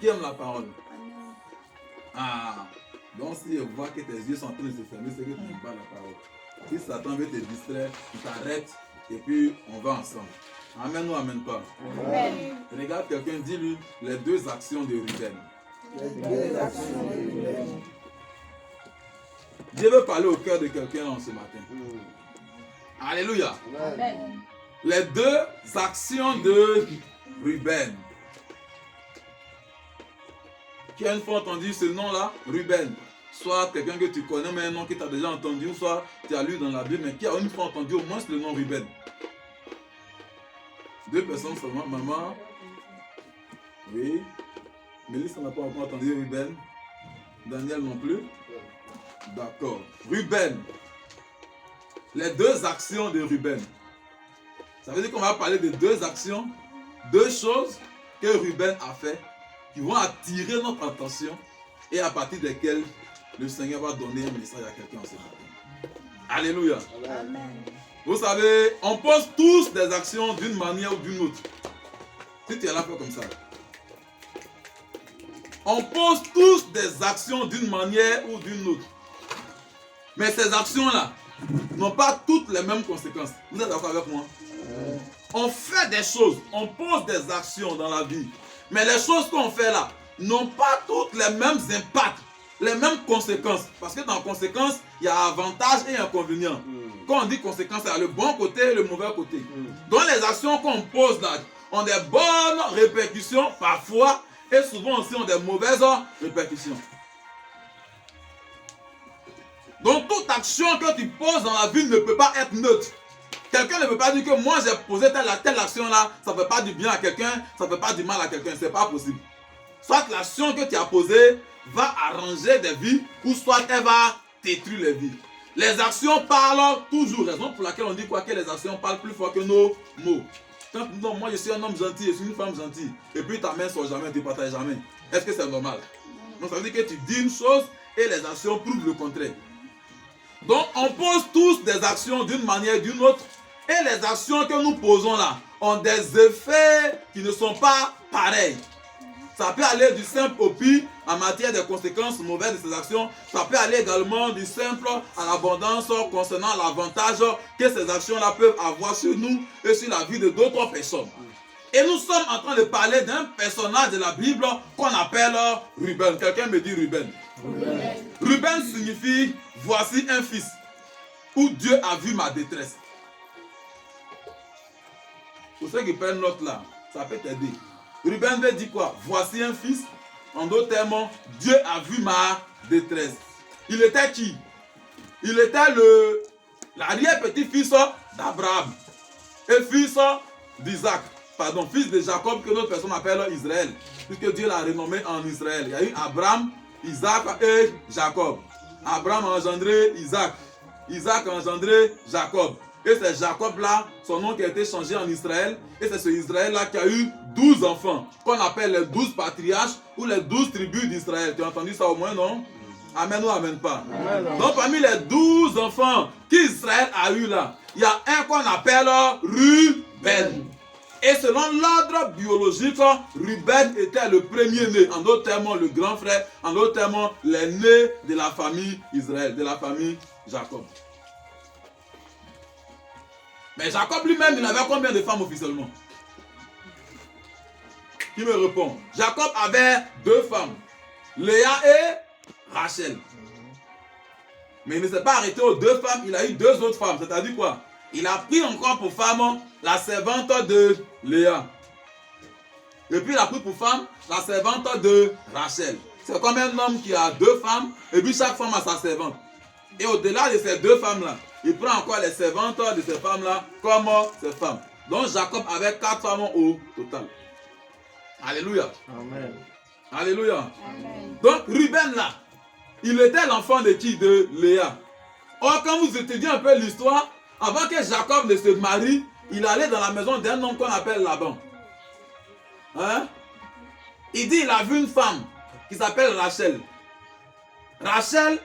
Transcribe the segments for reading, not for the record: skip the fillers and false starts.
Qui aime la parole? Ah, donc si je vois que tes yeux sont en train de se fermer, c'est que tu n'aimes pas la parole. Si Satan veut te distraire, tu t'arrêtes et puis on va ensemble. Amen ou amen pas? Amen. Regarde quelqu'un, dis-lui les deux actions de Ruben. Dieu veut parler au cœur de quelqu'un en ce matin. Alléluia. Amen. Les deux actions de Ruben. Qui a une fois entendu ce nom-là? Ruben. Soit quelqu'un que tu connais, mais un nom que tu as déjà entendu, ou soit tu as lu dans la Bible, mais qui a une fois entendu au moins le nom Ruben. Deux personnes seulement. Maman. Oui. Mélissa n'a pas encore entendu Ruben. Daniel non plus. D'accord. Ruben. Les deux actions de Ruben. Ça veut dire qu'on va parler de deux actions, deux choses que Ruben a fait, qui vont attirer notre attention et à partir desquelles le Seigneur va donner un message à quelqu'un en ce matin. Alléluia. Amen. Vous savez, on pose tous des actions d'une manière ou d'une autre. Si tu es là, fais comme ça. On pose tous des actions d'une manière ou d'une autre. Mais ces actions-là n'ont pas toutes les mêmes conséquences. Vous êtes d'accord avec moi? On fait des choses, on pose des actions dans la vie. Mais les choses qu'on fait là n'ont pas toutes les mêmes impacts, les mêmes conséquences. Parce que dans conséquence, il y a avantages et inconvénients. Quand on dit conséquences, il y a le bon côté et le mauvais côté. Donc les actions qu'on pose là ont des bonnes répercussions parfois et souvent aussi ont des mauvaises répercussions. Donc toute action que tu poses dans la vie ne peut pas être neutre. Quelqu'un ne peut pas dire que moi j'ai posé telle action là, ça ne fait pas du bien à quelqu'un, ça ne fait pas du mal à quelqu'un, c'est pas possible. Soit l'action que tu as posée va arranger des vies, ou soit elle va détruire les vies. Les actions parlent toujours, raison pour laquelle on dit quoi, que les actions parlent plus fort que nos mots. Quand tu dis non, moi je suis un homme gentil, je suis une femme gentille, et puis ta main sort jamais, tu ne partages jamais. Est-ce que c'est normal? Donc ça veut dire que tu dis une chose et les actions prouvent le contraire. Donc on pose tous des actions d'une manière ou d'une autre, et les actions que nous posons là ont des effets qui ne sont pas pareils. Ça peut aller du simple au pire en matière de conséquences mauvaises de ces actions. Ça peut aller également du simple à l'abondance concernant l'avantage que ces actions-là peuvent avoir sur nous et sur la vie de d'autres personnes. Et nous sommes en train de parler d'un personnage de la Bible qu'on appelle Ruben. Quelqu'un me dit Ruben. Ruben signifie « voici un fils » où Dieu a vu ma détresse. Pour ceux qui prennent note là, ça peut t'aider. Ruben veut dire quoi? Voici un fils. En d'autres termes, Dieu a vu ma détresse. Il était qui? Il était l'arrière-petit-fils d'Abraham et fils d'Isaac. Pardon, fils de Jacob que notre personne appelle Israël. Puisque Dieu l'a renommé en Israël. Il y a eu Abraham, Isaac et Jacob. Abraham a engendré Isaac. Isaac a engendré Jacob. Et c'est Jacob là, son nom qui a été changé en Israël. Et c'est ce Israël là qui a eu 12 enfants, qu'on appelle les 12 patriarches ou les 12 tribus d'Israël. Tu as entendu ça au moins, non? Amen ou amen pas? Amen. Donc parmi les 12 enfants qu'Israël a eu là, il y a un qu'on appelle Ruben. Et selon l'ordre biologique, Ruben était le premier-né. En d'autres termes, le grand frère. En d'autres termes, l'aîné de la famille Israël, de la famille Jacob. Mais Jacob lui-même, il avait combien de femmes officiellement? Qui me répond? Jacob avait 2 femmes, Léa et Rachel. Mais il ne s'est pas arrêté aux 2 femmes, il a eu 2 autres femmes. C'est-à-dire quoi? Il a pris encore pour femme la servante de Léa. Et puis il a pris pour femme la servante de Rachel. C'est comme un homme qui a 2 femmes, et puis chaque femme a sa servante. Et au-delà de ces 2 femmes-là, il prend encore les servantes de ces femmes-là comme ses femmes. Donc Jacob avait 4 femmes au total. Alléluia. Amen. Alléluia. Amen. Donc Ruben là, il était l'enfant de qui? De Léa. Or quand vous étudiez un peu l'histoire, avant que Jacob ne se marie, il allait dans la maison d'un homme qu'on appelle Laban. Hein? Il dit il a vu une femme qui s'appelle Rachel. Rachel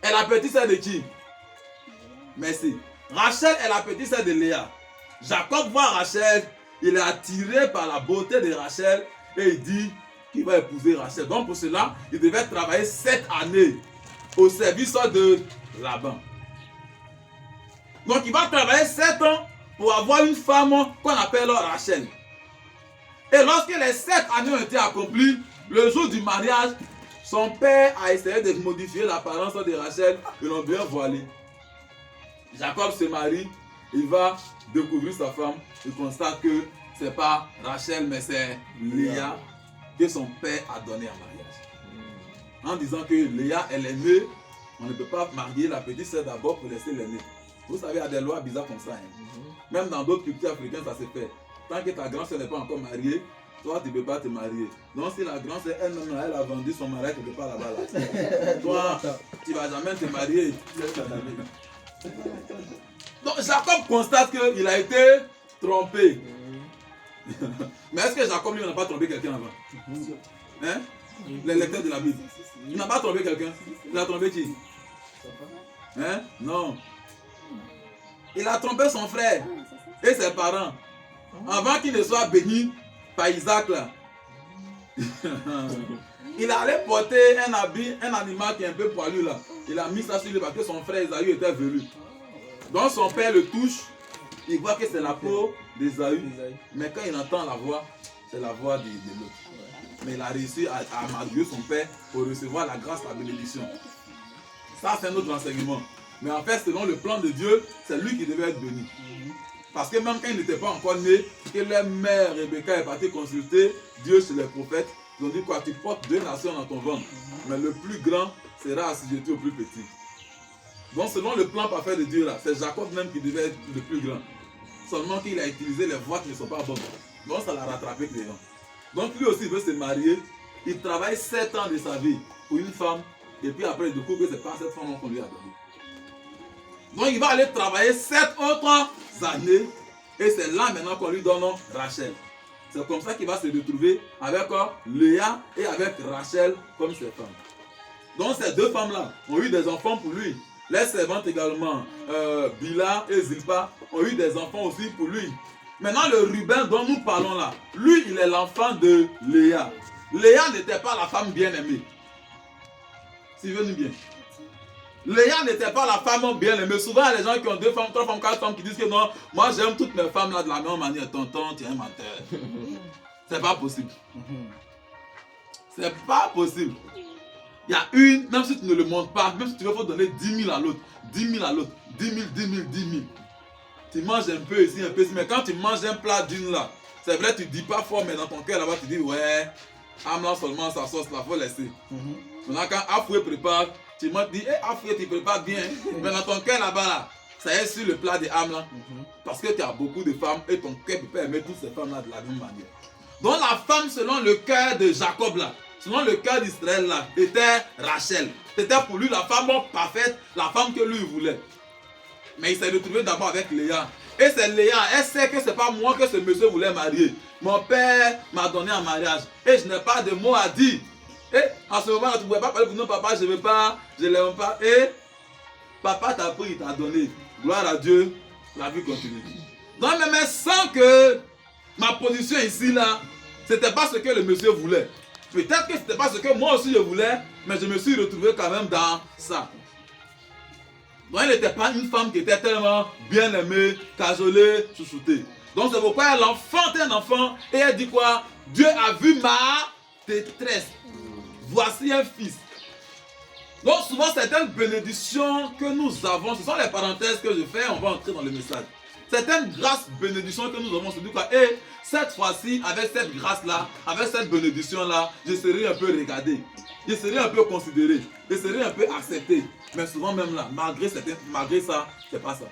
est la petite sœur de qui? Merci. Rachel est la petite sœur de Léa. Jacob voit Rachel, il est attiré par la beauté de Rachel et il dit qu'il va épouser Rachel. Donc pour cela, il devait travailler 7 années au service de Laban. Donc il va travailler 7 ans pour avoir une femme qu'on appelle Rachel. Et lorsque les 7 années ont été accomplies, le jour du mariage, son père a essayé de modifier l'apparence de Rachel. Ils l'ont bien voilé. Jacob se marie, il va découvrir sa femme. Il constate que ce n'est pas Rachel, mais c'est Léa que son père a donné en mariage. En disant que Léa, elle est née, on ne peut pas marier la petite sœur d'abord pour laisser l'aînée. Vous savez, il y a des lois bizarres comme ça. Hein. Même dans d'autres cultures africaines, ça se fait. Tant que ta grand-sœur n'est pas encore mariée, toi, tu ne peux pas te marier. Donc, si la grand-sœur, elle a vendu son mariage quelque part là-bas, là. Toi, tu ne vas jamais te marier. Donc, Jacob constate qu'il a été trompé. Mais est-ce que Jacob, lui, n'a pas trompé quelqu'un avant? Hein? Les lecteurs de la Bible. Il n'a pas trompé quelqu'un. Il a trompé qui? Hein? Non. Il a trompé son frère et ses parents. Avant qu'il ne soit béni par Isaac là. Il allait porter un habit, un animal qui est un peu poilu là. Il a mis ça sur lui parce que son frère Esaü était velu. Donc son père le touche, il voit que c'est la peau d'Esaü. Mais quand il entend la voix, c'est la voix de l'autre. Mais il a réussi à amadouer son père pour recevoir la grâce, la bénédiction. Ça c'est un autre enseignement. Mais en fait, selon le plan de Dieu, c'est lui qui devait être béni. Parce que même quand il n'était pas encore né, que leur mère Rebecca est partie consulter Dieu chez les prophètes, ils ont dit quoi? Tu portes 2 nations dans ton ventre, mais le plus grand sera assujetti au plus petit. Donc selon le plan parfait de Dieu là, c'est Jacob même qui devait être le plus grand. Seulement qu'il a utilisé les voies qui ne sont pas bonnes. Donc ça l'a rattrapé Cléon. Donc lui aussi il veut se marier, il travaille 7 ans de sa vie pour une femme, et puis après il découvre que ce n'est pas cette femme qu'on lui a donnée. Donc il va aller travailler 7 autres années et c'est là maintenant qu'on lui donne Rachel. C'est comme ça qu'il va se retrouver avec Léa et avec Rachel comme ses femmes. Donc ces 2 femmes-là ont eu des enfants pour lui. Les servantes également, Bila et Zilpa, ont eu des enfants aussi pour lui. Maintenant le Ruben dont nous parlons là, lui il est l'enfant de Léa. Léa n'était pas la femme bien-aimée. Suivez-nous bien. Léa n'était pas la femme bien aimée. Souvent, il y a des gens qui ont 2 femmes, 3 femmes, 4 femmes qui disent que non, moi j'aime toutes mes femmes là de la même manière. Tonton, tu es un menteur. C'est pas possible. C'est pas possible. Il y a une, même si tu ne le montres pas, même si tu veux, il faut donner 10 000 à l'autre, 10 000 à l'autre, 10 000, 10 000, 10 000. Tu manges un peu ici, un peu ici, mais quand tu manges un plat d'une là, c'est vrai, tu ne dis pas fort, mais dans ton cœur là-bas, tu dis ouais, Amla seulement sa sauce là, il faut laisser. Maintenant, quand Afoué prépare, tu m'as dit, Afoué, tu prépares bien, mais dans ton cœur là-bas, là, ça est sur le plat des âmes là, parce que tu as beaucoup de femmes et ton cœur peut pas aimer toutes ces femmes là de la même manière. Donc la femme selon le cœur de Jacob là, selon le cœur d'Israël là, était Rachel. C'était pour lui la femme parfaite, la femme que lui voulait. Mais il s'est retrouvé d'abord avec Léa. Et c'est Léa, elle sait que c'est pas moi que ce monsieur voulait marier. Mon père m'a donné en mariage et je n'ai pas de mots à dire. Et en ce moment, tu ne pouvais pas parler pour non, papa, je ne veux pas, je ne l'aime pas. Et papa t'a pris, il t'a donné. Gloire à Dieu, la vie continue. Donc, mais sans que ma position ici, là, ce n'était pas ce que le monsieur voulait. Peut-être que ce n'était pas ce que moi aussi je voulais, mais je me suis retrouvé quand même dans ça. Donc, elle n'était pas une femme qui était tellement bien aimée, cajolée, chouchoutée. Donc, c'est pourquoi elle enfante un enfant et elle dit quoi? Dieu a vu ma détresse. Voici un fils. Donc souvent certaines bénédictions que nous avons, ce sont les parenthèses que je fais, on va entrer dans le message. Certaines grâces, bénédictions que nous avons, c'est du quoi? Et cette fois-ci, avec cette grâce-là, avec cette bénédiction-là, je serai un peu regardé, je serai un peu considéré, je serai un peu accepté. Mais souvent même là, malgré ça, c'est pas ça.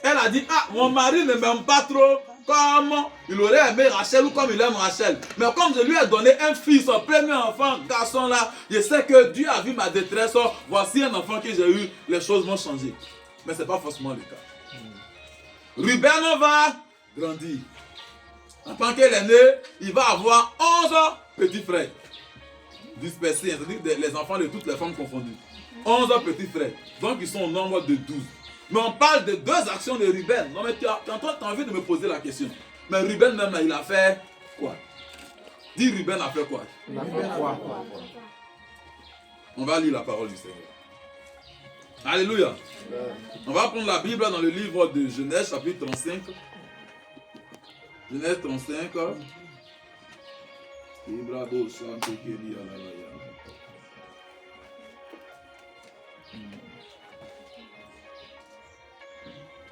Elle a dit, ah, mon mari ne m'aime pas trop comme il aurait aimé Rachel ou comme il aime Rachel. Mais comme je lui ai donné un fils, son premier enfant, garçon là, je sais que Dieu a vu ma détresse. Voici un enfant que j'ai eu, les choses vont changer. Mais ce n'est pas forcément le cas. Ruben va grandir. En tant qu'il est né, il va avoir 11 petits frères dispersés, c'est-à-dire les enfants de toutes les femmes confondues. 11 petits frères. Donc ils sont au nombre de 12. Mais on parle de 2 actions de Ruben. Non mais tu as envie de me poser la question. Mais Ruben même là, il a fait quoi? Dis Ruben a fait quoi? On va lire la parole du Seigneur. Alléluia. On va prendre la Bible dans le livre de Genèse, chapitre 35. Genèse 35.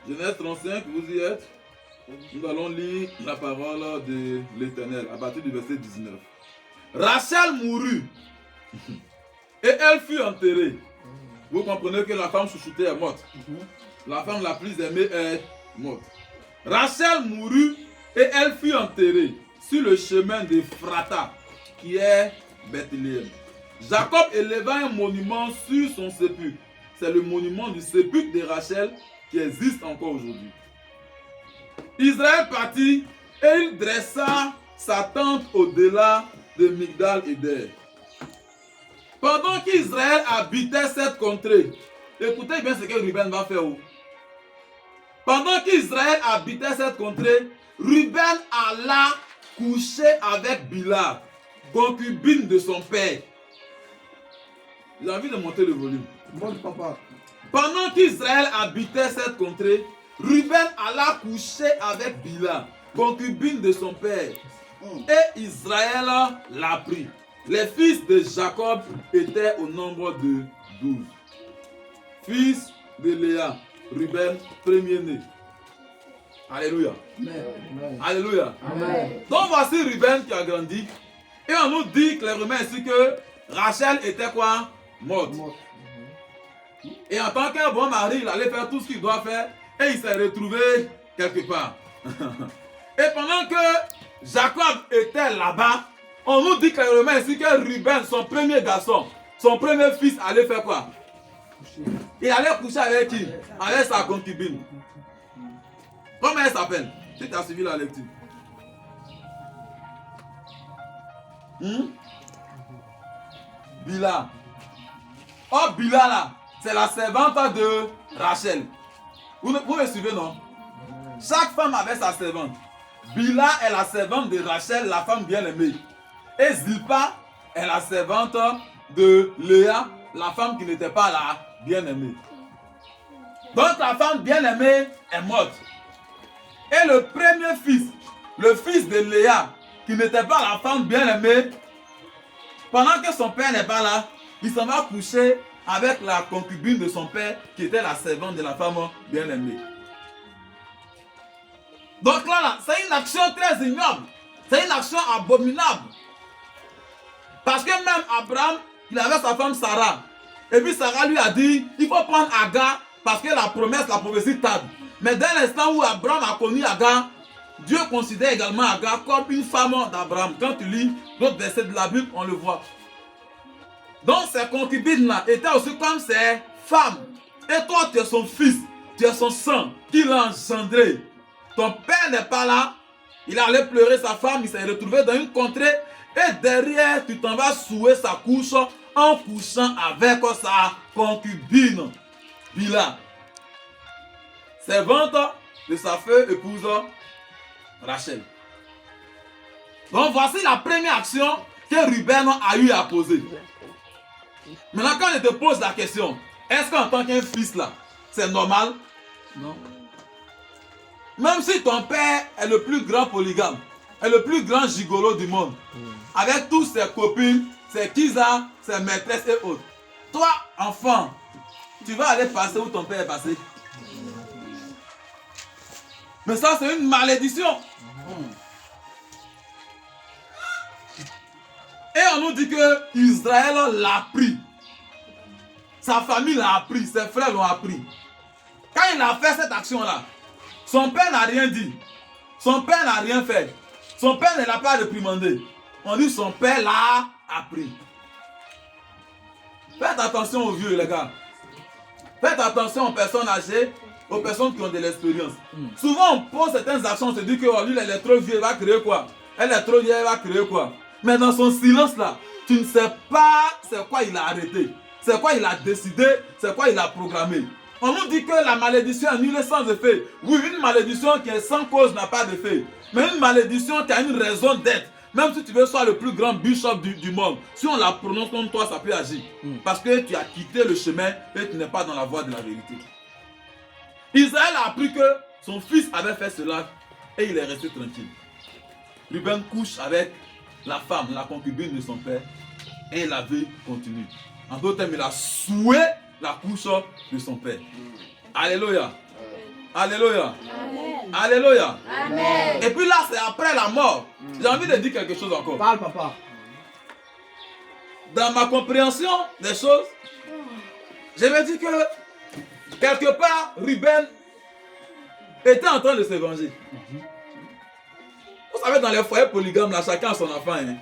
Genèse 35, vous y êtes? Nous allons lire la parole de l'Éternel à partir du verset 19. Rachel mourut et elle fut enterrée. Vous comprenez que la femme chouchoutée est morte. La femme la plus aimée est morte. Rachel mourut et elle fut enterrée sur le chemin de Phrata, qui est Bethléem. Jacob éleva un monument sur son sépulcre. C'est le monument du sépulcre de Rachel qui existe encore aujourd'hui. Israël partit et il dressa sa tente au-delà de Migdal Eder. Pendant qu'Israël habitait cette contrée, écoutez bien ce que Ruben va faire. Pendant qu'Israël habitait cette contrée, Ruben alla coucher avec Bila, concubine de son père. J'ai envie de monter le volume. Bon, papa. Pendant qu'Israël habitait cette contrée, Ruben alla coucher avec Bila, concubine de son père. Et Israël l'a pris. Les fils de Jacob étaient au nombre de 12. Fils de Léa, Ruben, premier-né. Alléluia. Amen. Alléluia. Amen. Donc voici Ruben qui a grandi. Et on nous dit clairement ici que Rachel était quoi? Morte. Et en tant qu'un bon mari, il allait faire tout ce qu'il doit faire. Et il s'est retrouvé quelque part. Et pendant que Jacob était là-bas, on nous dit clairement ici que Ruben, son premier garçon, son premier fils, allait faire quoi? Il allait coucher avec qui? Avec sa concubine. Comment elle s'appelle? Si tu as suivi la lecture. Bila. Oh, Bila là, c'est la servante de Rachel. Vous me suivez, non? Chaque femme avait sa servante. Bila est la servante de Rachel, la femme bien-aimée. Et Zilpa est la servante de Léa, la femme qui n'était pas la bien-aimée. Donc la femme bien-aimée est morte. Et le premier fils, le fils de Léa, qui n'était pas la femme bien-aimée, pendant que son père n'est pas là, il s'en va coucher avec la concubine de son père, qui était la servante de la femme bien-aimée. Donc là, c'est une action très ignoble. C'est une action abominable. Parce que même Abraham, il avait sa femme Sarah. Et puis Sarah lui a dit, il faut prendre Agar parce que la promesse, la prophétie tarde. Mais dès l'instant où Abraham a connu Agar, Dieu considère également Agar comme une femme d'Abraham. Quand tu lis d'autres versets de la Bible, on le voit. Donc ces concubines-là étaient aussi comme ses femmes. Et toi, tu es son fils, tu es son sang qui l'a engendré. Ton père n'est pas là. Il allait pleurer sa femme, il s'est retrouvé dans une contrée. Et derrière, tu t'en vas souiller sa couche en couchant avec sa concubine. Bila. Servante de sa feu épouse Rachel. Donc voici la première action que Ruben a eu à poser. Maintenant, quand je te pose la question, est-ce qu'en tant qu'un fils là, c'est normal? Non. Même si ton père est le plus grand polygame, est le plus grand gigolo du monde, avec toutes ses copines, ses kizas, ses maîtresses et autres, toi, enfant, tu vas aller passer où ton père est passé. Mais ça, c'est une malédiction. Et on nous dit que Israël l'a pris. Sa famille l'a appris, ses frères l'ont appris. Quand il a fait cette action-là, son père n'a rien dit. Son père n'a rien fait. Son père ne l'a pas réprimandé. On dit son père l'a appris. Faites attention aux vieux, les gars. Faites attention aux personnes âgées, aux personnes qui ont de l'expérience. Souvent, on pose certaines actions, on se dit que oh, lui, elle est trop vieux, elle va créer quoi? Elle est trop vieille, elle va créer quoi? Mais dans son silence là, tu ne sais pas c'est quoi il a arrêté. C'est quoi il a décidé, c'est quoi il a programmé. On nous dit que la malédiction est nulle sans effet. Oui, une malédiction qui est sans cause n'a pas d'effet. Mais une malédiction qui a une raison d'être, Même si tu veux soit le plus grand bishop du monde, si on la prononce comme toi, ça peut agir. Parce que tu as quitté le chemin et tu n'es pas dans la voie de la vérité. Israël a appris que son fils avait fait cela et il est resté tranquille. Ruben couche avec la femme, la concubine de son père, et la vie continue. En d'autres termes, il a soué la couche de son père. Alléluia. Alléluia. Amen. Alléluia. Amen. Et puis là, c'est après la mort. J'ai envie de dire quelque chose encore. Parle, papa. Dans ma compréhension des choses, je me dis que quelque part, Ruben était en train de se venger. Vous savez, dans les foyers polygames, là, chacun a son enfant. Hein.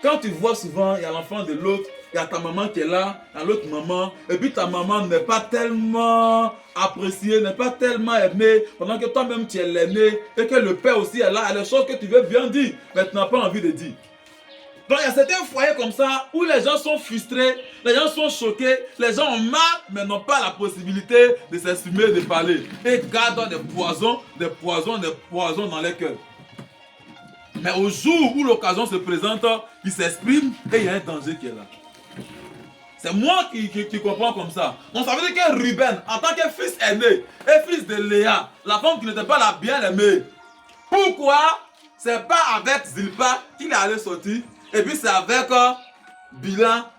Quand tu vois souvent, il y a l'enfant de l'autre, il y a ta maman qui est là, il y a l'autre maman, et puis ta maman n'est pas tellement appréciée, n'est pas tellement aimée, pendant que toi-même tu es l'aîné, et que le père aussi est là, il y a des choses que tu veux bien dire, mais tu n'as pas envie de dire. Donc il y a certains foyers comme ça, où les gens sont frustrés, les gens sont choqués, les gens ont mal, mais n'ont pas la possibilité de s'exprimer, de parler, et gardent des poisons dans les cœurs. Mais au jour où l'occasion se présente, il s'exprime et il y a un danger qui est là. C'est moi qui comprends comme ça. Donc ça veut dire que Ruben, en tant que fils aîné et fils de Léa, la femme qui n'était pas la bien-aimée, pourquoi c'est pas avec Zilpa qu'il est allé sortir et puis c'est avec Bila,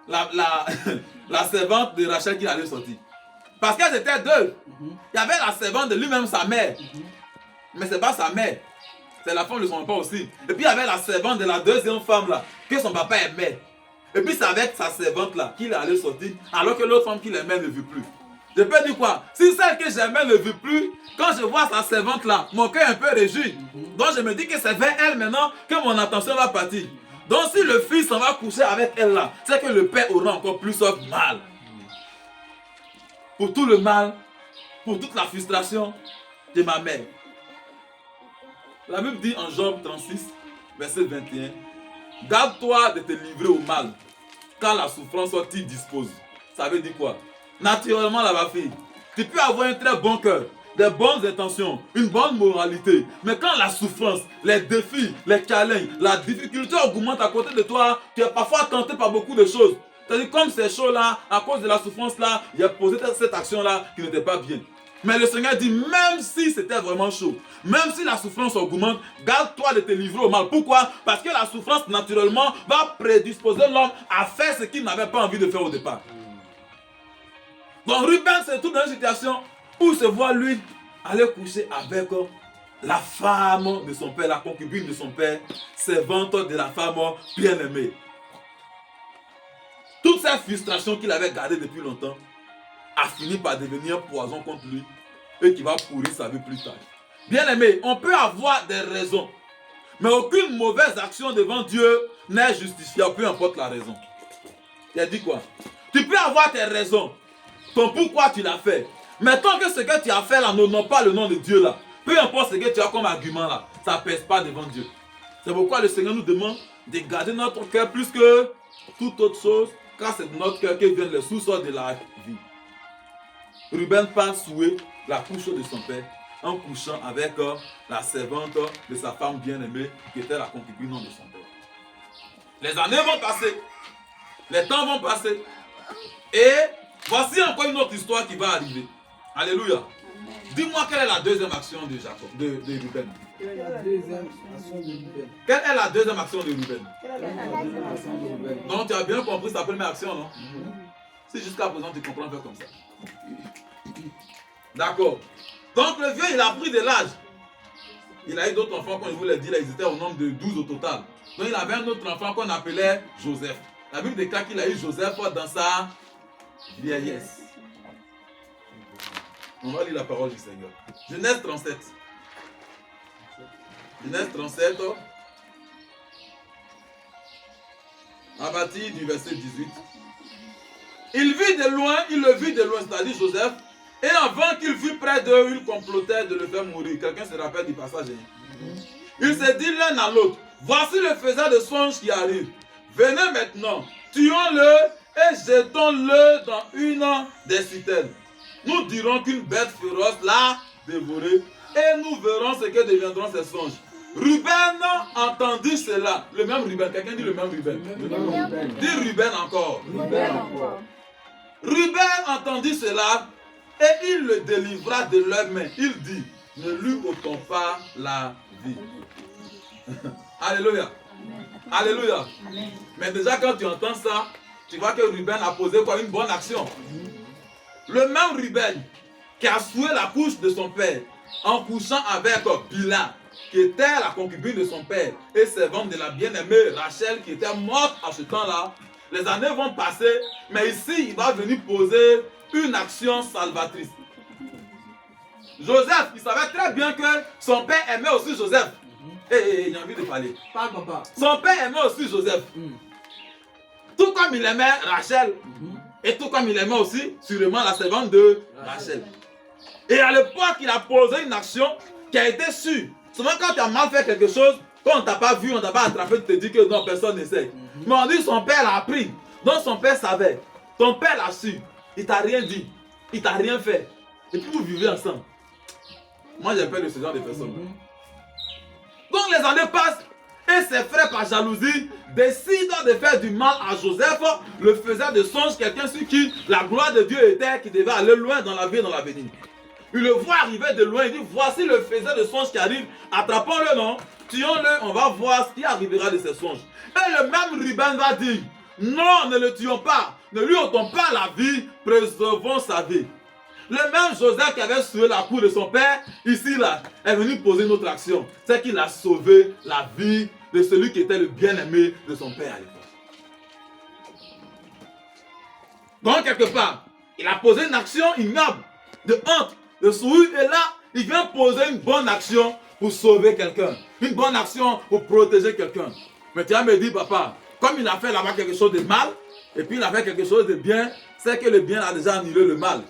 la servante de Rachel qu'il allait sortir. Parce qu'elles étaient deux. Il y avait la servante de lui-même, sa mère. Mais c'est pas sa mère. C'est la femme de son papa aussi. Et puis il y avait la servante de la deuxième femme là, que son papa aimait. Et puis c'est avec sa servante là qu'il allait sortir, alors que l'autre femme qu'il aimait ne vit plus. Je peux dire quoi? Si celle que j'aimais ne vit plus, quand je vois sa servante là, mon cœur est un peu réjoui. Donc je me dis que c'est vers elle maintenant que mon attention va partir. Donc si le fils s'en va coucher avec elle là, c'est que le père aura encore plus mal. Pour tout le mal, pour toute la frustration de ma mère. La Bible dit en Job 36, verset 21, « Garde-toi de te livrer au mal, quand la souffrance t'y dispose. » Ça veut dire quoi? Naturellement, ma fille, tu peux avoir un très bon cœur, des bonnes intentions, une bonne moralité, mais quand la souffrance, les défis, les challenges, la difficulté augmentent à côté de toi, tu es parfois tenté par beaucoup de choses. C'est-à-dire comme ces choses-là, à cause de la souffrance-là, il a posé cette action-là qui n'était pas bien. Mais le Seigneur dit, même si c'était vraiment chaud, même si la souffrance augmente, garde-toi de te livrer au mal. Pourquoi? Parce que la souffrance, naturellement, va prédisposer l'homme à faire ce qu'il n'avait pas envie de faire au départ. Donc Ruben se trouve dans une situation où il se voit lui aller coucher avec la femme de son père, la concubine de son père, servante de la femme bien-aimée. Toute cette frustration qu'il avait gardée depuis longtemps a fini par devenir un poison contre lui et qui va pourrir sa vie plus tard. Bien-aimé, on peut avoir des raisons, mais aucune mauvaise action devant Dieu n'est justifiable, peu importe la raison. Il a dit quoi? Tu peux avoir tes raisons, ton pourquoi tu l'as fait, mais tant que ce que tu as fait là n'honore pas le nom de Dieu là, peu importe ce que tu as comme argument là, ça ne pèse pas devant Dieu. C'est pourquoi le Seigneur nous demande de garder notre cœur plus que toute autre chose, car c'est de notre cœur que viennent les sous-sols de la vie. Ruben part souiller la couche de son père en couchant avec la servante de sa femme bien-aimée qui était la concubine de son père. Les années vont passer, les temps vont passer et voici encore une autre histoire qui va arriver. Alléluia. Dis-moi quelle est la deuxième action de Jacob, de Ruben. Quelle est la deuxième action de Ruben? Quelle est la deuxième action de Ruben? Quelle est la deuxième action de Ruben? Donc tu as bien compris sa première action, non? Si jusqu'à présent tu comprends faire comme ça. D'accord. Donc le vieux il a pris de l'âge. Il a eu d'autres enfants, comme je vous l'ai dit, là, ils étaient au nombre de 12 au total. Donc il avait un autre enfant qu'on appelait Joseph. La Bible déclare qu'il a eu Joseph dans sa vieillesse. On va lire la parole du Seigneur. Genèse 37. Genèse 37. À partir du verset 18. Il le vit de loin, c'est-à-dire Joseph. Et avant qu'il fût près d'eux, ils complotaient de le faire mourir. Quelqu'un se rappelle du passage. Il se dit l'un à l'autre, voici le faiseur de songe qui arrive. Venez maintenant, tuons-le et jetons-le dans une des citernes. Nous dirons qu'une bête féroce l'a dévoré et nous verrons ce que deviendront ces songes. Ruben entendit cela. Le même Ruben. Quelqu'un dit le même Ruben. Dis Ruben encore. Ruben entendit cela et il le délivra de leurs mains. Il dit, ne lui ôtons pas la vie. Alléluia. Alléluia. Mais déjà quand tu entends ça, tu vois que Ruben a posé quoi? Une bonne action. Le même Ruben qui a souillé la couche de son père en couchant avec Bilha, qui était la concubine de son père et servante de la bien-aimée Rachel qui était morte à ce temps-là. Les années vont passer, mais ici il va venir poser une action salvatrice. Joseph, il savait très bien que son père aimait aussi Joseph. Il a envie de parler. Parle, papa. Son père aimait aussi Joseph. Tout comme il aimait Rachel. Et tout comme il aimait aussi, sûrement, la servante de Rachel. Et à l'époque, il a posé une action qui a été sûre. Souvent, quand tu as mal fait quelque chose, quand on ne t'a pas vu, on ne t'a pas attrapé, tu te dis que non, personne n'essaie. Mais on dit son père l'a appris. Donc son père savait. Ton père l'a su. Il t'a rien dit. Il t'a rien fait. Et puis vous vivez ensemble. Moi, j'ai peur de ce genre de personnes. Donc les années passent. Et ses frères, par jalousie, décident de faire du mal à Joseph, le faisait de songe, quelqu'un sur qui la gloire de Dieu était, qui devait aller loin dans la vie et dans l'avenir. Il le voit arriver de loin, il dit, voici le faisait de songe qui arrive, attrapons-le, non, tuons-le, on va voir ce qui arrivera de ces songes. Et le même Ruben va dire, non, ne le tuons pas, ne lui ôtons pas la vie, préservons sa vie. Le même Joseph qui avait souillé la cour de son père, ici là, est venu poser une autre action. C'est qu'il a sauvé la vie de celui qui était le bien-aimé de son père à l'époque. Donc quelque part, il a posé une action ignoble, de honte, de souillure, et là, il vient poser une bonne action pour sauver quelqu'un. Une bonne action pour protéger quelqu'un. Mais tu vas me dire, papa, comme il a fait là-bas quelque chose de mal, et puis il a fait quelque chose de bien, c'est que le bien a déjà annulé le mal.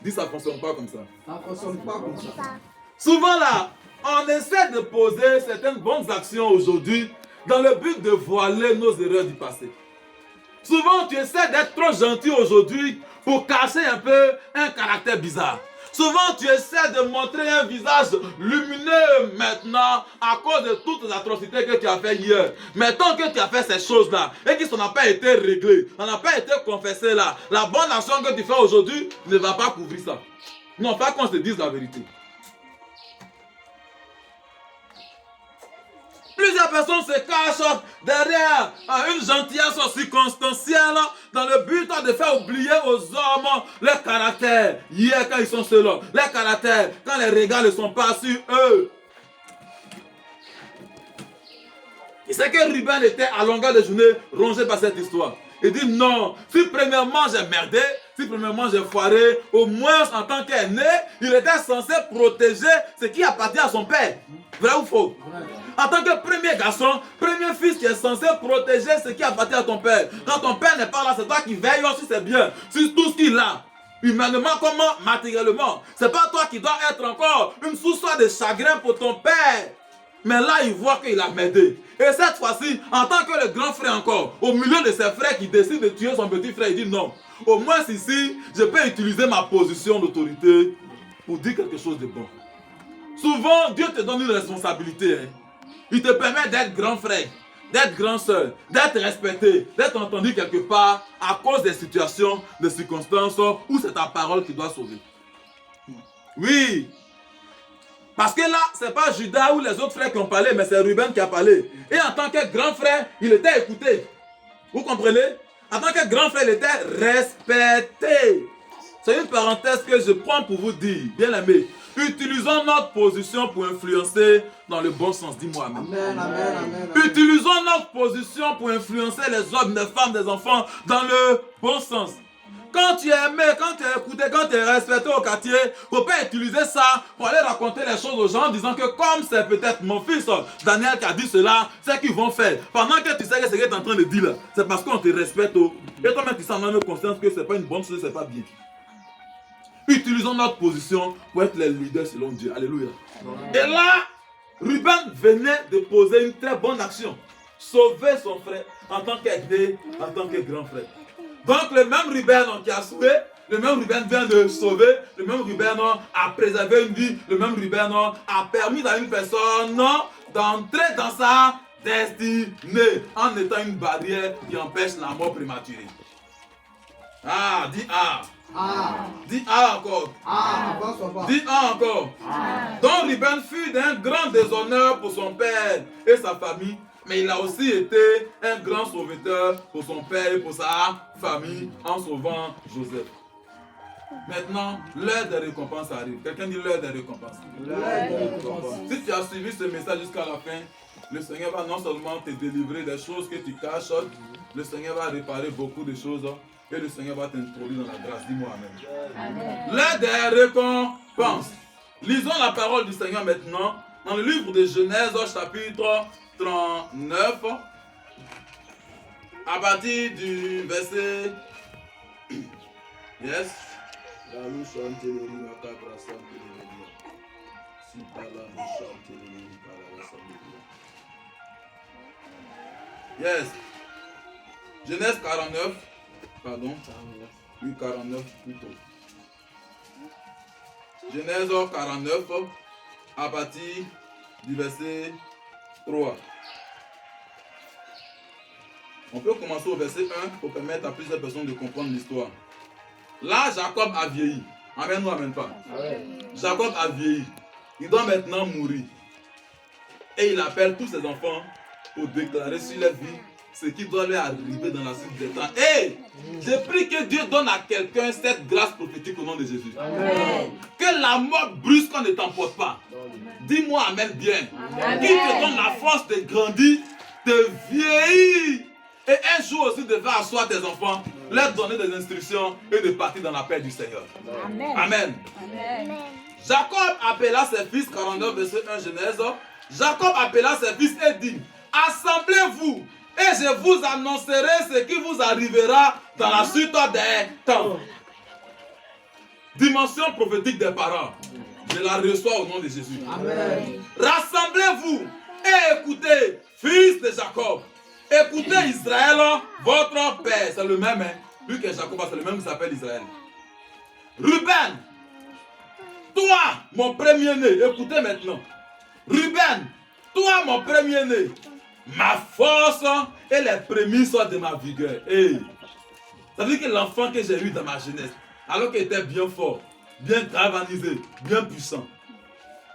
Dis, ça ne fonctionne pas comme ça. Ça ne fonctionne pas comme ça. Souvent là, on essaie de poser certaines bonnes actions aujourd'hui dans le but de voiler nos erreurs du passé. Souvent, tu essaies d'être trop gentil aujourd'hui pour cacher un peu un caractère bizarre. Souvent, tu essaies de montrer un visage lumineux maintenant à cause de toutes les atrocités que tu as fait hier. Mais tant que tu as fait ces choses-là et que ça n'a pas été réglé, ça n'a pas été confessé là, la bonne action que tu fais aujourd'hui ne va pas couvrir ça. Non, pas qu'on se dise la vérité. Plusieurs personnes se cachent derrière une gentillesse circonstancielle dans le but de faire oublier aux hommes leur caractère. Hier, quand ils sont seuls, leur caractère, quand les regards ne sont pas sur eux. Et c'est que Ruben était à longueur de journée rongé par cette histoire. Il dit non, si premièrement j'ai merdé, si premièrement j'ai foiré, au moins en tant qu'aîné, il était censé protéger ce qui appartient à son père. Vrai ou faux? Vrai. En tant que premier garçon, premier fils qui est censé protéger ce qui appartient à ton père. Quand ton père n'est pas là, c'est toi qui veilles sur ses biens, sur tout ce qu'il a. Humainement comme matériellement. C'est pas toi qui dois être encore une source de chagrin pour ton père. Mais là, il voit qu'il a m'aidé. Et cette fois-ci, en tant que le grand frère encore, au milieu de ses frères qui décident de tuer son petit frère, il dit non. Au moins ici, je peux utiliser ma position d'autorité pour dire quelque chose de bon. Souvent, Dieu te donne une responsabilité. Il te permet d'être grand frère, d'être grand soeur, d'être respecté, d'être entendu quelque part à cause des situations, des circonstances où c'est ta parole qui doit sauver. Oui. Parce que là, ce n'est pas Judas ou les autres frères qui ont parlé, mais c'est Ruben qui a parlé. Et en tant que grand frère, il était écouté. Vous comprenez? En tant que grand frère, il était respecté. C'est une parenthèse que je prends pour vous dire, bien aimé. Utilisons notre position pour influencer dans le bon sens. Dis-moi amen. Amen, amen, amen. Utilisons notre position pour influencer les hommes, les femmes, les enfants dans le bon sens. Quand tu es aimé, quand tu es écouté, quand tu es respecté au quartier, il ne faut pas utiliser ça pour aller raconter les choses aux gens en disant que comme c'est peut-être mon fils Daniel qui a dit cela, c'est qu'ils vont faire. Pendant que tu sais que ce que tu es en train de dire là, c'est parce qu'on te respecte. Et toi-même tu sens même conscience que ce n'est pas une bonne chose, ce n'est pas bien. Utilisons notre position pour être les leaders selon Dieu. Alléluia. Et là, Ruben venait de poser une très bonne action. Sauver son frère en tant qu'aîné, en tant que grand frère. Donc le même Ruben qui a sauvé, le même Ruben vient de sauver, le même Ruben a préservé une vie, le même Ruben a permis à une personne d'entrer dans sa destinée en étant une barrière qui empêche la mort prématurée. Ah, dis ah. Dis ah encore. Dis ah encore. Donc Ruben fut d'un grand déshonneur pour son père et sa famille, mais il a aussi été un grand sauveteur pour son père et pour sa famille en sauvant Joseph. Maintenant, l'heure des récompenses arrive. Quelqu'un dit l'heure des récompenses. Si tu as suivi ce message jusqu'à la fin, le Seigneur va non seulement te délivrer des choses que tu caches, le Seigneur va réparer beaucoup de choses et le Seigneur va t'introduire dans la grâce. Dis-moi amen. L'heure des récompenses. Lisons la parole du Seigneur maintenant dans le livre de Genèse au chapitre 39 à partir du verset... Yes. Yes. Genèse 49. Pardon. Oui, 49 plutôt. Genèse 49 à partir du verset 3. On peut commencer au verset 1 pour permettre à plusieurs personnes de comprendre l'histoire. Là, Jacob a vieilli. Amen ou amen pas? Jacob a vieilli. Il doit maintenant mourir. Et il appelle tous ses enfants pour déclarer sur leur vie ce qui doit leur arriver dans la suite des temps. Et j'ai pris que Dieu donne à quelqu'un cette grâce prophétique au nom de Jésus. Amen. Que la mort brusque ne t'emporte pas. Dis-moi amen bien. Amen. Qui te donne la force de grandir, de vieillir. Et un jour aussi de faire asseoir tes enfants, leur donner des instructions et de partir dans la paix du Seigneur. Amen. Amen. Amen. Jacob appela ses fils, 49 verset 1 Genèse. Jacob appela ses fils et dit: assemblez-vous et je vous annoncerai ce qui vous arrivera dans la suite des temps. Dimension prophétique des parents. Je la reçois au nom de Jésus. Amen. Rassemblez-vous et écoutez, fils de Jacob. Écoutez Israël, votre père. C'est le même, hein? Lui que Jacob, c'est le même qui s'appelle Israël. Ruben, toi, mon premier-né, écoutez maintenant. Ruben, toi, mon premier-né, ma force et les prémices de ma vigueur. Hey. Ça veut dire que l'enfant que j'ai eu dans ma jeunesse, alors qu'il était bien fort, bien galvanisé, bien puissant.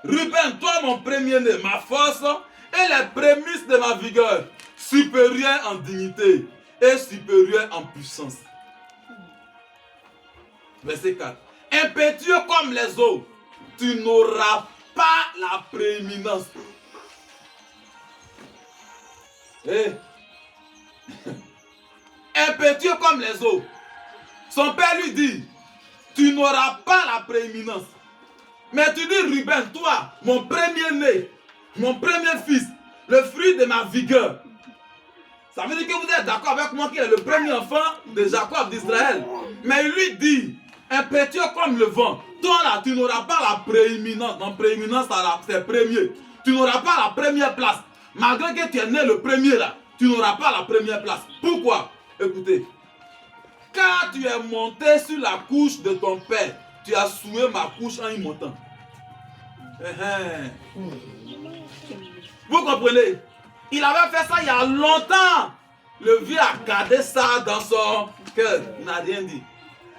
Ruben, toi, mon premier-né, ma force et les prémices de ma vigueur, supérieur en dignité et supérieur en puissance. Verset 4. Impétueux comme les eaux, tu n'auras pas la prééminence. Hey. Impétueux comme les eaux. Son père lui dit: tu n'auras pas la prééminence. Mais tu dis: Ruben, toi, mon premier-né, mon premier fils, le fruit de ma vigueur. Ça veut dire que vous êtes d'accord avec moi qu'il est le premier enfant de Jacob d'Israël. Mais il lui dit: impétueux comme le vent, toi là, tu n'auras pas la prééminence. Donc prééminence, c'est premier. Tu n'auras pas la première place. Malgré que tu es né le premier là, tu n'auras pas la première place. Pourquoi? Écoutez. Car tu es monté sur la couche de ton père, tu as souillé ma couche en y montant. Vous comprenez? Il avait fait ça il y a longtemps. Le vieux a gardé ça dans son cœur. Il n'a rien dit.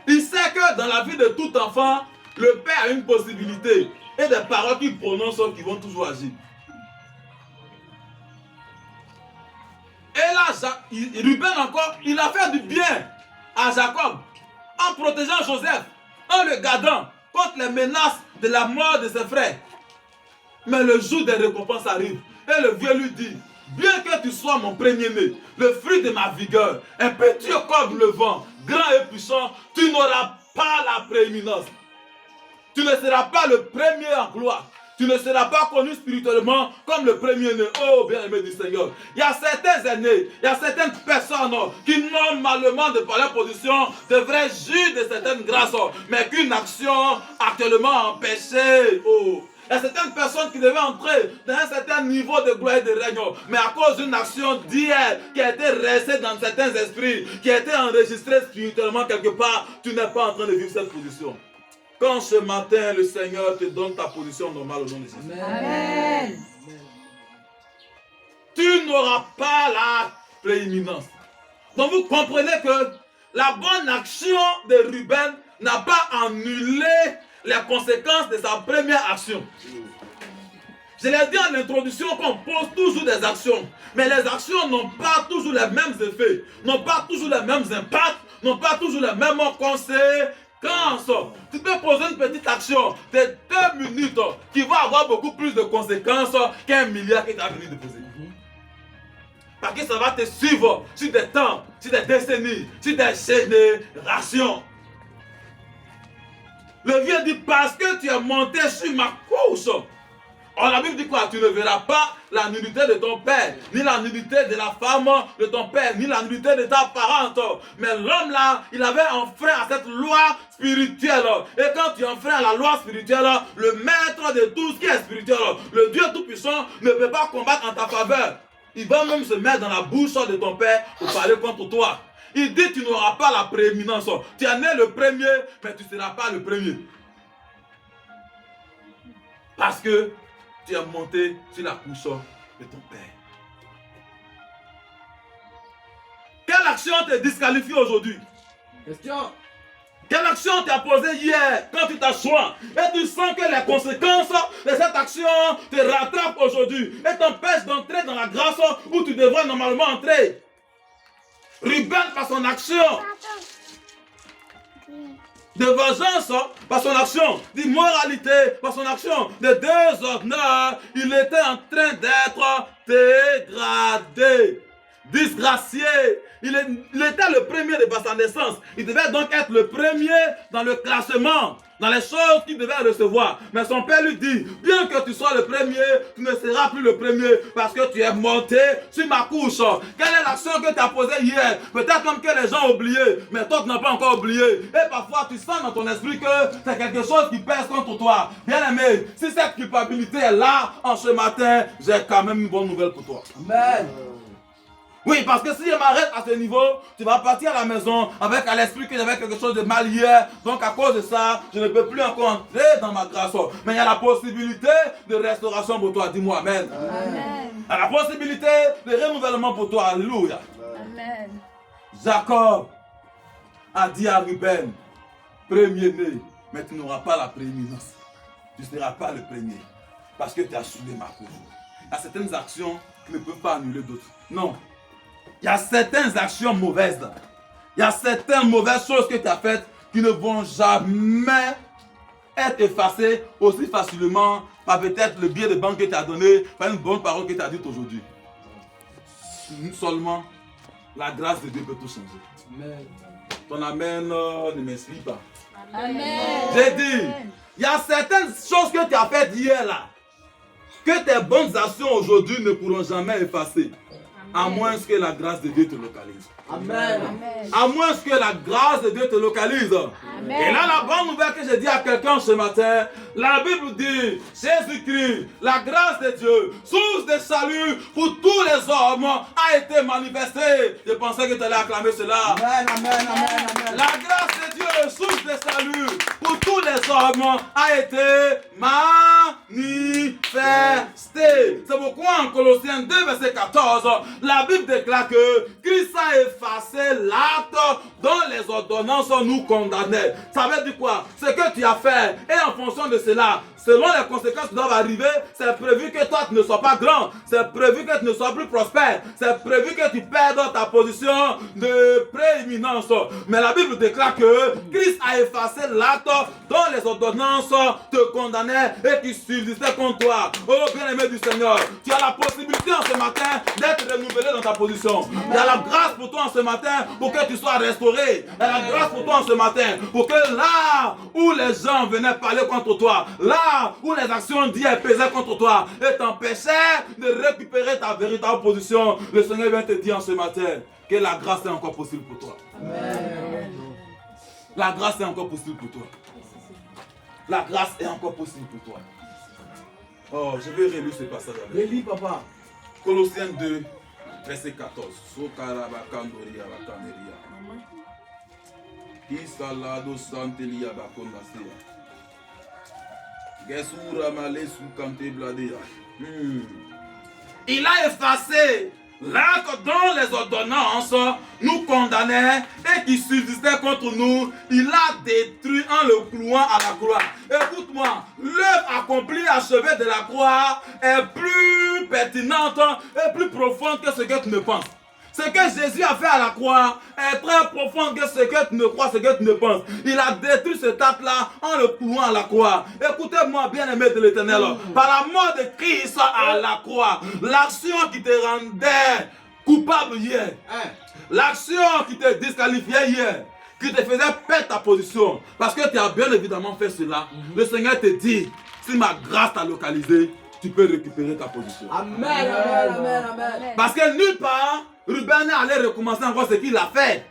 Il sait que dans la vie de tout enfant, le père a une possibilité et des paroles qu'il prononce qui vont toujours agir. Et là, Ruben encore, il a fait du bien à Jacob en protégeant Joseph, en le gardant contre les menaces de la mort de ses frères. Mais le jour des récompenses arrive et le vieux lui dit: bien que tu sois mon premier-né, le fruit de ma vigueur, impétueux comme le vent, grand et puissant, tu n'auras pas la prééminence. Tu ne seras pas le premier en gloire. Tu ne seras pas connu spirituellement comme le premier-né. Oh, bien-aimé du Seigneur. Il y a certains aînés, il y a certaines personnes qui, normalement, de par leur position, devraient jouir de certaines grâces, mais qu'une action actuellement empêchée. Oh. Il y a certaines personnes qui devaient entrer dans un certain niveau de gloire et de règne, mais à cause d'une action d'hier qui a été restée dans certains esprits, qui a été enregistrée spirituellement quelque part, tu n'es pas en train de vivre cette position. Quand ce matin le Seigneur te donne ta position normale au nom de Jésus. Amen. tu n'auras pas la prééminence. Donc vous comprenez que la bonne action de Ruben n'a pas annulé les conséquences de sa première action. Je l'ai dit en introduction qu'on pose toujours des actions, mais les actions n'ont pas toujours les mêmes effets, n'ont pas toujours les mêmes impacts, n'ont pas toujours les mêmes conséquences. Tu peux poser une petite action de 2 minutes qui va avoir beaucoup plus de conséquences qu'un milliard que tu as venu de poser. Parce que ça va te suivre sur des temps, sur des décennies, sur des générations. Le vieux dit parce que tu es monté sur ma course. Or la Bible dit quoi? Tu ne verras pas la nudité de ton père, ni la nudité de la femme de ton père, ni la nudité de ta parente. Mais l'homme là, il avait enfreint à cette loi spirituelle. Et quand tu enfreins à la loi spirituelle, le maître de tout ce qui est spirituel, le Dieu Tout-Puissant, ne peut pas combattre en ta faveur. Il va même se mettre dans la bouche de ton père pour parler contre toi. Il dit tu n'auras pas la prééminence. Tu es né le premier, mais tu ne seras pas le premier. Parce que tu es monté sur la couche de ton père. Quelle action te disqualifie aujourd'hui? Question. Quelle action t'as posée hier quand tu t'assois et tu sens que les conséquences de cette action te rattrapent aujourd'hui et t'empêchent d'entrer dans la grâce où tu devrais normalement entrer? Ruben, par son action de vengeance, par son action d'immoralité, par son action de déshonneur, il était en train d'être dégradé, disgracié. Il était le premier de sa naissance. Il devait donc être le premier dans le classement, dans les choses qu'il devait recevoir. Mais son père lui dit, bien que tu sois le premier, tu ne seras plus le premier parce que tu es monté sur ma couche. Quelle est l'action que tu as posée hier? Peut-être même que les gens ont oublié, mais toi tu n'as pas encore oublié. Et parfois tu sens dans ton esprit que c'est quelque chose qui pèse contre toi. Bien aimé, si cette culpabilité est là en ce matin, j'ai quand même une bonne nouvelle pour toi. Amen. Oui, parce que si je m'arrête à ce niveau, tu vas partir à la maison avec à l'esprit que j'avais quelque chose de mal hier. Donc à cause de ça, je ne peux plus encore entrer dans ma grâce. Mais il y a la possibilité de restauration pour toi. Dis-moi Amen. Amen. Il y a la possibilité de renouvellement pour toi. Alléluia. Amen. Jacob a dit à Ruben, premier-né, mais tu n'auras pas la prééminence. Tu ne seras pas le premier. Parce que tu as suivi ma cour. Il y a certaines actions qui ne peuvent pas annuler d'autres. Non. Il y a certaines actions mauvaises. Il y a certaines mauvaises choses que tu as faites qui ne vont jamais être effacées aussi facilement par peut-être le billet de banque que tu as donné, par une bonne parole que tu as dite aujourd'hui. Seulement, la grâce de Dieu peut tout changer. Amen. Ton amen ne m'inspire pas. Amen. J'ai dit, il y a certaines choses que tu as faites hier là, que tes bonnes actions aujourd'hui ne pourront jamais effacer. À moins que la grâce de Dieu te localise. Amen. À moins que la grâce de Dieu te localise. Amen. Et là, la bonne nouvelle que je dis à quelqu'un ce matin, la Bible dit, Jésus-Christ, la grâce de Dieu, source de salut pour tous les hommes, a été manifestée. Je pensais que tu allais acclamer cela. Amen, amen, amen, amen. La grâce de Dieu, source de salut pour tous les hommes, a été manifestée. C'est pourquoi en Colossiens 2, verset 14, la Bible déclare que Christ a effacé l'acte dont les ordonnances nous condamnaient. Ça veut dire quoi? Ce que tu as fait, et en fonction de cela, selon les conséquences qui doivent arriver, c'est prévu que toi tu ne sois pas grand, c'est prévu que tu ne sois plus prospère, c'est prévu que tu perdes ta position de prééminence. Mais la Bible déclare que Christ a effacé l'acte dont les ordonnances te condamnaient et qui subsistaient contre toi. Oh bien-aimé du Seigneur, tu as la possibilité en ce matin d'être renouvelé dans ta position. Il y a la grâce pour toi en ce matin pour que tu sois restauré. Il y a la grâce pour toi en ce matin pour que là où les gens venaient parler contre toi, là où les actions d'hier pesaient contre toi et t'empêchaient de récupérer ta véritable position, le Seigneur vient te dire en ce matin que la grâce est encore possible pour toi. Amen. La grâce est encore possible pour toi. La grâce est encore possible pour toi. Oh, je vais relire ce passage avec. Relis, papa. Colossiens 2, verset 14. Sokarabakandoria bakaneria. Isalado santelia bakondasia. Gesura malesu kante bladea. Il a effacé l'acte dont les ordonnances nous condamnaient et qui subsistait contre nous. Il a détruit en le clouant à la croix. Écoute-moi, l'œuvre accomplie, achevée de la croix est plus pertinente et plus profonde que ce que tu ne penses. Ce que Jésus a fait à la croix est très profond que ce que tu ne crois, ce que tu ne penses. Il a détruit cet acte-là en le clouant à la croix. Écoutez-moi, bien-aimé de l'Éternel. Par la mort de Christ à la croix, l'action qui te rendait coupable hier, l'action qui te disqualifiait hier, qui te faisait perdre ta position, parce que tu as bien évidemment fait cela, le Seigneur te dit, si ma grâce t'a localisé, tu peux récupérer ta position. Amen, amen, amen, amen. Parce que nulle part, Ruben allait recommencer encore ce qu'il a fait.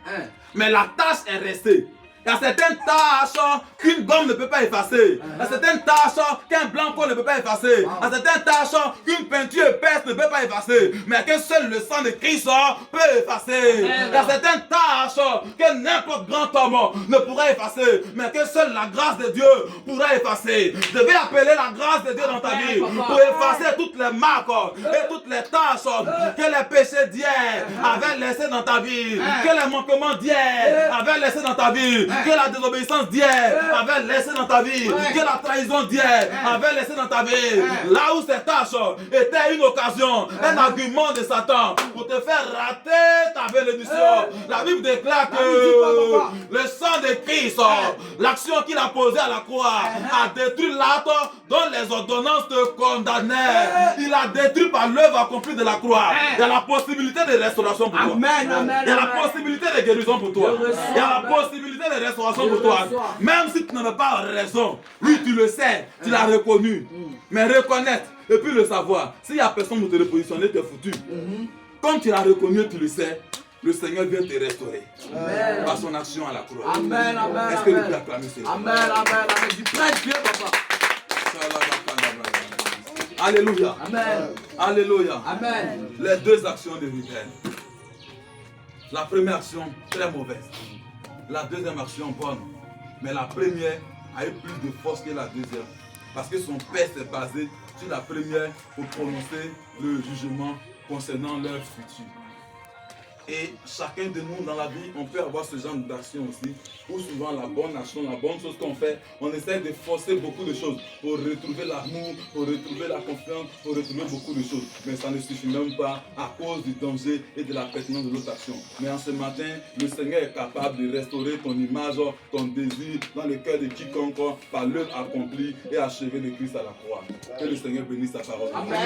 Mais la tâche est restée. Il y a certaines tâches qu'une gomme ne peut pas effacer. Il y a certaines tâches qu'un blanco ne peut pas effacer. Il y a certaines tâches qu'une peinture épaisse ne peut pas effacer. Mais que seul le sang de Christ peut effacer. Il y a certaines tâches que n'importe grand homme ne pourra effacer. Mais que seule la grâce de Dieu pourra effacer. Je vais appeler la grâce de Dieu dans ta vie pour effacer toutes les marques et toutes les tâches que les péchés d'hier avaient laissées dans ta vie. Que les manquements d'hier avaient laissé dans ta vie. Que la désobéissance d'hier avait laissé dans ta vie, que la trahison d'hier avait laissé dans ta vie. Là où cette tâche était une occasion, un argument de Satan pour te faire rater ta bénédiction. La Bible déclare que le sang de Christ, l'action qu'il a posée à la croix, a détruit l'acte dont les ordonnances te condamnaient. Il a détruit par l'œuvre accomplie de la croix. Il y a la possibilité de restauration pour toi. Il y a la possibilité de guérison pour toi. Il y a la possibilité de restauration pour toi. Même si tu n'avais pas raison, oui, tu le sais, tu l'as reconnu. Mais reconnaître et puis le savoir, s'il n'y a personne pour te repositionner, tu es foutu. Comme tu l'as reconnu, tu le sais, le Seigneur vient te restaurer par son action à la croix. Amen, amen. Est-ce que tu peux acclamer cela? Amen, amen, amen. Du prêtre Dieu, papa. Alléluia. Amen. Alléluia. Amen. Les deux actions de Ruben. La première action, très mauvaise. La deuxième action, bonne. Mais la première a eu plus de force que la deuxième. Parce que son père s'est basé sur la première pour prononcer le jugement concernant leur futur. Et chacun de nous dans la vie, on peut avoir ce genre d'action aussi, où souvent la bonne action, la bonne chose qu'on fait, on essaie de forcer beaucoup de choses pour retrouver l'amour, pour retrouver la confiance, pour retrouver beaucoup de choses. Mais ça ne suffit même pas à cause du danger et de la pertinence de notre action. Mais en ce matin, le Seigneur est capable de restaurer ton image, ton désir dans le cœur de quiconque par l'œuvre accomplie et achevée de Christ à la croix. Que le Seigneur bénisse sa parole. Amen.